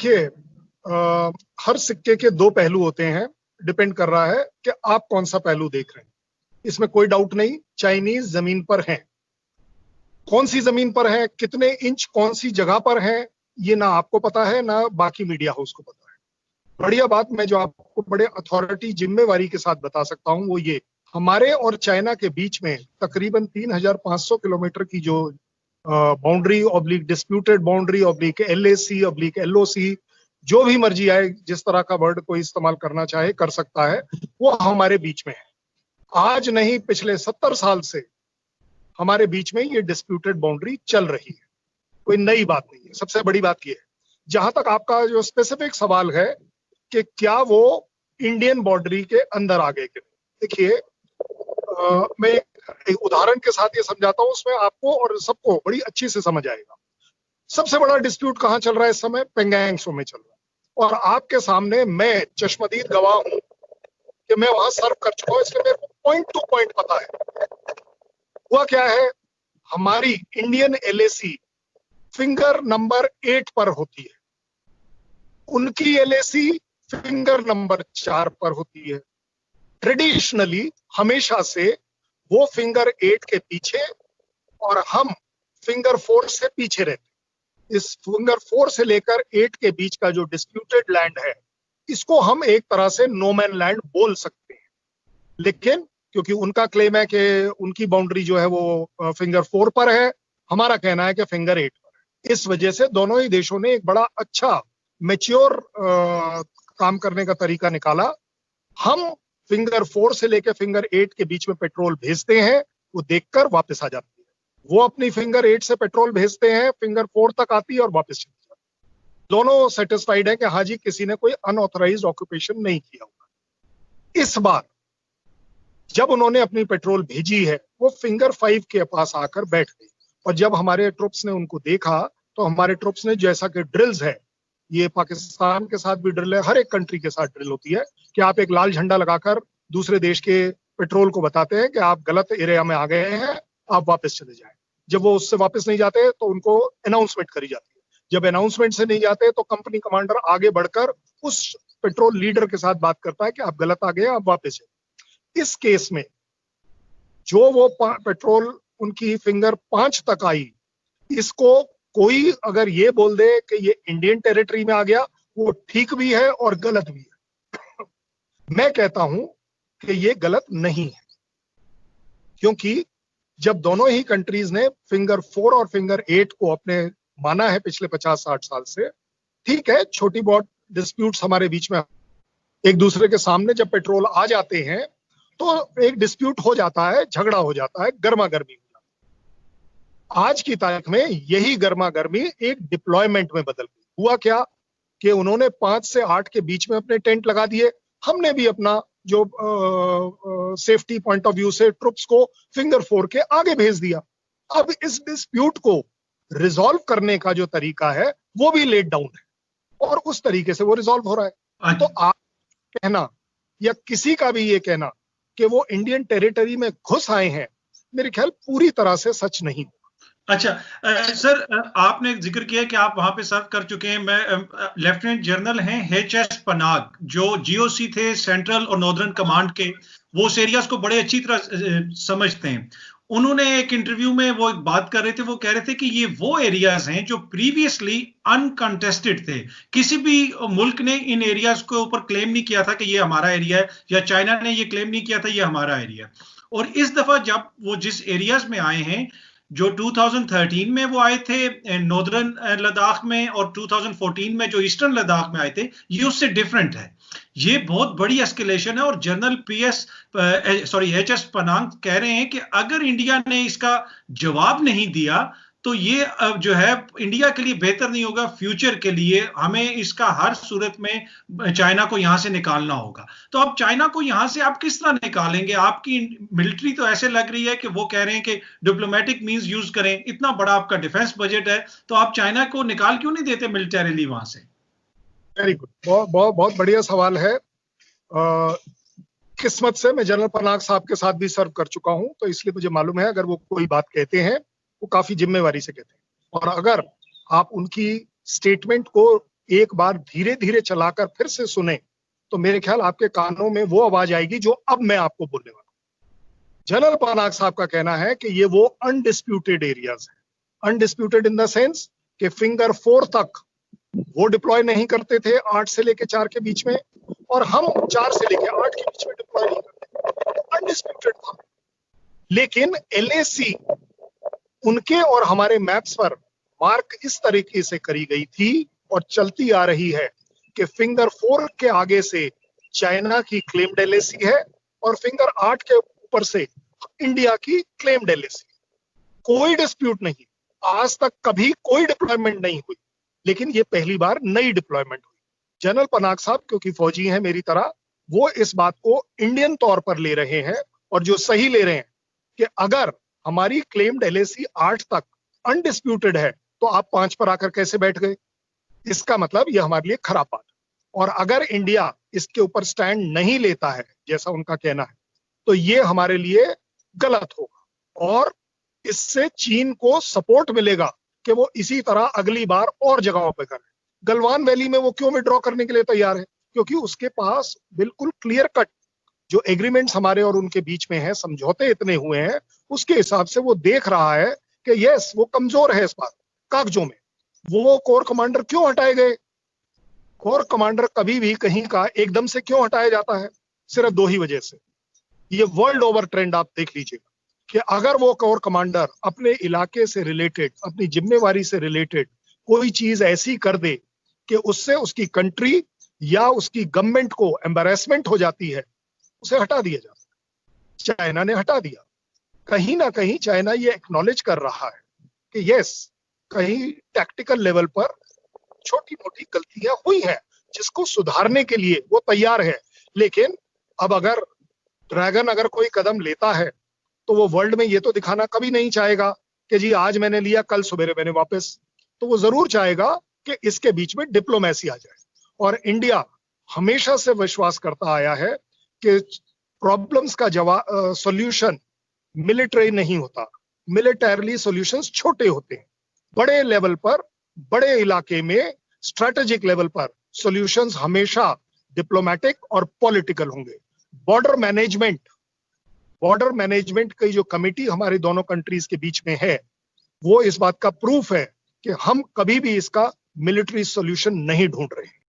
देखिए, हर सिक्के के दो पहलू होते हैं, डिपेंड कर रहा है कि आप कौन सा पहलू देख रहे हैं। इसमें कोई डाउट नहीं, चाइनीज जमीन पर हैं। कौन सी जमीन पर है, कितने इंच, कौन सी जगह पर है, ये ना आपको पता है ना बाकी मीडिया हाउस को पता है। बढ़िया बात मैं जो आपको बड़े अथॉरिटी जिम्मेवारी के साथ बता सकता हूं वो ये, हमारे और चाइना के बीच में तकरीबन 3,500 किलोमीटर की जो boundary oblique disputed boundary oblique LAC oblique LOC, जो भी मर्जी आए, जिस तरह का वर्ड कोई इस्तेमाल करना चाहे कर सकता है, वो हमारे बीच में है। आज नहीं, पिछले 70 साल से हमारे बीच में ये डिस्प्यूटेड बाउंड्री चल रही है, कोई नई बात नहीं है। सबसे बड़ी बात ये है, जहां तक आपका जो स्पेसिफिक सवाल है कि क्या वो इंडियन बाउंड्री के अंदर आ गए कि नहीं, देखिए मैं एक उदाहरण के साथ ये समझाता हूं, उसमें आपको और सबको बड़ी अच्छी से समझ आएगा। सबसे बड़ा डिस्प्यूट कहां चल रहा है इस समय? पेंगोंग त्सो में चल रहा है, और आपके सामने मैं चश्मदीद गवाह हूं कि मैं वहां सर्व कर चुका हूं, इसलिए मेरे को पॉइंट टू पॉइंट पता है। हुआ क्या है, हमारी इंडियन LAC फिंगर नंबर 8 पर होती है, उनकी LAC फिंगर नंबर 4 पर होती है। ट्रेडिशनली हमेशा से वो फिंगर 8 के पीछे और हम फिंगर 4 से पीछे रहते। इस फिंगर 4 से लेकर 8 के बीच का जो डिस्प्यूटेड लैंड है, इसको हम एक तरह से नो मैन लैंड बोल सकते हैं। लेकिन क्योंकि उनका क्लेम है कि उनकी बाउंड्री जो है वो फिंगर 4 पर है, हमारा कहना है कि फिंगर 8 पर है। इस वजह से दोनों ही देशों ने एक बड़ा अच्छा मैच्योर काम करने का तरीका निकाला। हम फिंगर 4 से लेकर फिंगर 8 के बीच में पेट्रोल भेजते हैं, वो देखकर वापस आ जाती है। वो अपनी फिंगर 8 से पेट्रोल भेजते हैं, फिंगर 4 तक आती है और वापस चली जाती है। दोनों सेटिस्फाइड है कि हाँ जी, किसी ने कोई अनऑथराइज्ड ऑक्यूपेशन नहीं किया होगा। इस बार जब उन्होंने अपनी पेट्रोल भेजी है, वो फिंगर 5 के पास आकर बैठ गई, और जब हमारे ट्रुप्स ने उनको देखा तो हमारे ट्रुप्स ने, जैसा कि ड्रिल्स है, ये पाकिस्तान के साथ भी ड्रिल है, हर एक कंट्री के साथ ड्रिल होती है कि आप एक लाल झंडा लगाकर दूसरे देश के पेट्रोल को बताते हैं कि आप गलत एरिया में आ गए हैं, आप वापस चले जाएं। जब वो उससे वापस नहीं जाते तो उनको अनाउंसमेंट करी जाती है। जब अनाउंसमेंट से नहीं जाते तो कंपनी कमांडर आगे बढ़कर उस पेट्रोल लीडर के साथ बात करता है कि आप गलत आ गए, आप वापस जाए। इस केस में जो वो पेट्रोल उनकी फिंगर 5 तक आई, इसको कोई अगर ये बोल दे कि ये इंडियन टेरिटरी में आ गया, वो ठीक भी है और गलत भी है। मैं कहता हूं कि ये गलत नहीं है, क्योंकि जब दोनों ही कंट्रीज ने फिंगर 4 और फिंगर 8 को अपने माना है पिछले 50-60 साल से, ठीक है, छोटी बहुत डिस्प्यूट्स हमारे बीच में एक दूसरे के सामने जब पेट्रोल आ जाते हैं तो एक डिस्प्यूट हो जाता है, झगड़ा हो जाता है, गर्मा गर्मी हो जाती है। आज की तारीख में यही गर्मा गर्मी एक डिप्लॉयमेंट में बदल गई। हुआ क्या कि उन्होंने 5 से 8 के बीच में अपने टेंट लगा दिए, हमने भी अपना जो सेफ्टी पॉइंट ऑफ व्यू से ट्रुप्स को फिंगर 4 के आगे भेज दिया। अब इस डिस्प्यूट को रिजॉल्व करने का जो तरीका है वो भी लेट डाउन है और उस तरीके से वो रिजॉल्व हो रहा है। तो आप कहना या किसी का भी ये कहना कि वो इंडियन टेरिटरी में घुस आए हैं, मेरे ख्याल पूरी तरह से सच नहीं। अच्छा सर, आपने जिक्र किया कि आप वहां पे सर्व कर चुके हैं। मैं लेफ्टिनेंट जनरल हैं HS पनाग, जो GOC थे सेंट्रल और नॉर्दर्न कमांड के, वो उस एरियाज को बड़े अच्छी तरह समझते हैं। उन्होंने एक इंटरव्यू में वो एक बात कर रहे थे, वो कह रहे थे कि ये वो एरियाज हैं जो प्रीवियसली अनकंटेस्टेड थे। किसी भी मुल्क ने इन एरियाज के ऊपर क्लेम नहीं किया था कि ये हमारा एरिया है, या चाइना ने ये क्लेम नहीं किया था ये हमारा एरिया। और इस दफा जब वो जिस एरियाज में आए हैं, जो 2013 में वो आए थे नॉर्दर्न लद्दाख में, और 2014 में जो ईस्टर्न लद्दाख में आए थे, ये उससे डिफरेंट है। ये बहुत बड़ी एस्केलेशन है। और जनरल HS पनाग कह रहे हैं कि अगर इंडिया ने इसका जवाब नहीं दिया तो ये जो है इंडिया के लिए बेहतर नहीं होगा। फ्यूचर के लिए हमें इसका हर सूरत में चाइना को यहां से निकालना होगा। तो अब चाइना को यहां से आप किस तरह निकालेंगे? आपकी मिलिट्री तो ऐसे लग रही है कि वो कह रहे हैं कि डिप्लोमेटिक मींस यूज करें। इतना बड़ा आपका डिफेंस बजट है, तो आप चाइना को निकाल क्यों नहीं देते मिलिटरीली वहां से? वेरी गुड, बहुत बढ़िया सवाल है। किस्मत से मैं जनरल पनाग साहब के साथ भी सर्व कर चुका हूं, तो इसलिए मुझे मालूम है अगर वो कोई बात कहते हैं वो काफी जिम्मेवारी से कहते हैं। और अगर आप उनकी स्टेटमेंट को एक बार धीरे धीरे चलाकर फिर से सुने तो मेरे ख्याल आपके कानों में वो आवाज आएगी जो अब मैं आपको बोलने वाला हूं। जनरल पनाग साहब का कहना है कि ये वो अनडिस्प्यूटेड एरियाज है। अनडिस्प्यूटेड इन द सेंस कि फिंगर 4 तक वो डिप्लॉय नहीं करते थे 8 से लेके 4 के बीच में, और हम 4 से लेके 8 के बीच में डिप्लॉय नहीं करते, अनडिस्प्यूटेड था। लेकिन एलएसी उनके और हमारे मैप्स पर मार्क इस तरीके से करी गई थी और चलती आ रही है कि फिंगर 4 के आगे से चाइना की क्लेम्ड एलएसी है और फिंगर 8 के ऊपर से इंडिया की क्लेम्ड एलएसी। कोई डिस्प्यूट नहीं, आज तक कभी कोई डिप्लॉयमेंट नहीं हुई, लेकिन ये पहली बार नई डिप्लॉयमेंट हुई। जनरल पनाग साहब क्योंकि फौजी हैं मेरी तरह, वो इस बात को इंडियन तौर पर ले रहे हैं और जो सही ले रहे हैं कि अगर हमारी क्लेम्ड एलएसी 8 तक अनडिस्प्यूटेड है तो आप 5 पर आकर कैसे बैठ गए, इसका मतलब यह हमारे लिए खराब बात है। और अगर इंडिया इसके ऊपर स्टैंड नहीं लेता है जैसा उनका कहना है तो ये हमारे लिए गलत होगा और इससे चीन को सपोर्ट मिलेगा कि वो इसी तरह अगली बार और जगहों पे करे। गलवान वैली में वो क्यों विड्रॉ करने के लिए तैयार है, क्योंकि उसके पास बिल्कुल क्लियर कट जो एग्रीमेंट्स हमारे और उनके बीच में है, समझौते इतने हुए हैं, उसके हिसाब से वो देख रहा है कि यस वो कमजोर है इस बात कागजों में। वो कोर कमांडर क्यों हटाए गए? कोर कमांडर कभी भी कहीं का एकदम से क्यों हटाया जाता है? सिर्फ 2 ही वजह से। ये वर्ल्ड ओवर ट्रेंड आप देख लीजिएगा कि अगर वो कोर कमांडर अपने इलाके से रिलेटेड, अपनी जिम्मेवारी से रिलेटेड कोई चीज ऐसी कर दे कि उससे उसकी कंट्री या उसकी गवर्नमेंट को एम्बैरेसमेंट हो जाती है, उसे हटा दिया जाता है। चाइना ने हटा दिया। कहीं ना कहीं चाइना ये एक्नॉलेज कर रहा है कि यस कहीं टैक्टिकल लेवल पर छोटी मोटी गलतियां हुई हैं जिसको सुधारने के लिए वो तैयार है। लेकिन अब अगर ड्रैगन अगर कोई कदम लेता है तो वो वर्ल्ड में ये तो दिखाना कभी नहीं चाहेगा कि जी आज मैंने लिया कल सवेरे मैंने वापस, तो वो जरूर चाहेगा कि इसके बीच में डिप्लोमेसी आ जाए। और इंडिया हमेशा से विश्वास करता आया है कि प्रॉब्लम्स का जवाब सॉल्यूशन मिलिट्री नहीं होता, मिलिटरीली सॉल्यूशंस छोटे होते हैं। बड़े लेवल पर, बड़े इलाके में, स्ट्रेटेजिक लेवल पर सॉल्यूशंस हमेशा डिप्लोमेटिक और पॉलिटिकल होंगे। बॉर्डर मैनेजमेंट की जो कमेटी हमारे दोनों कंट्रीज के बीच में है वो इस बात का प्रूफ है कि हम कभी भी इसका मिलिट्री सॉल्यूशन नहीं ढूंढ रहे हैं।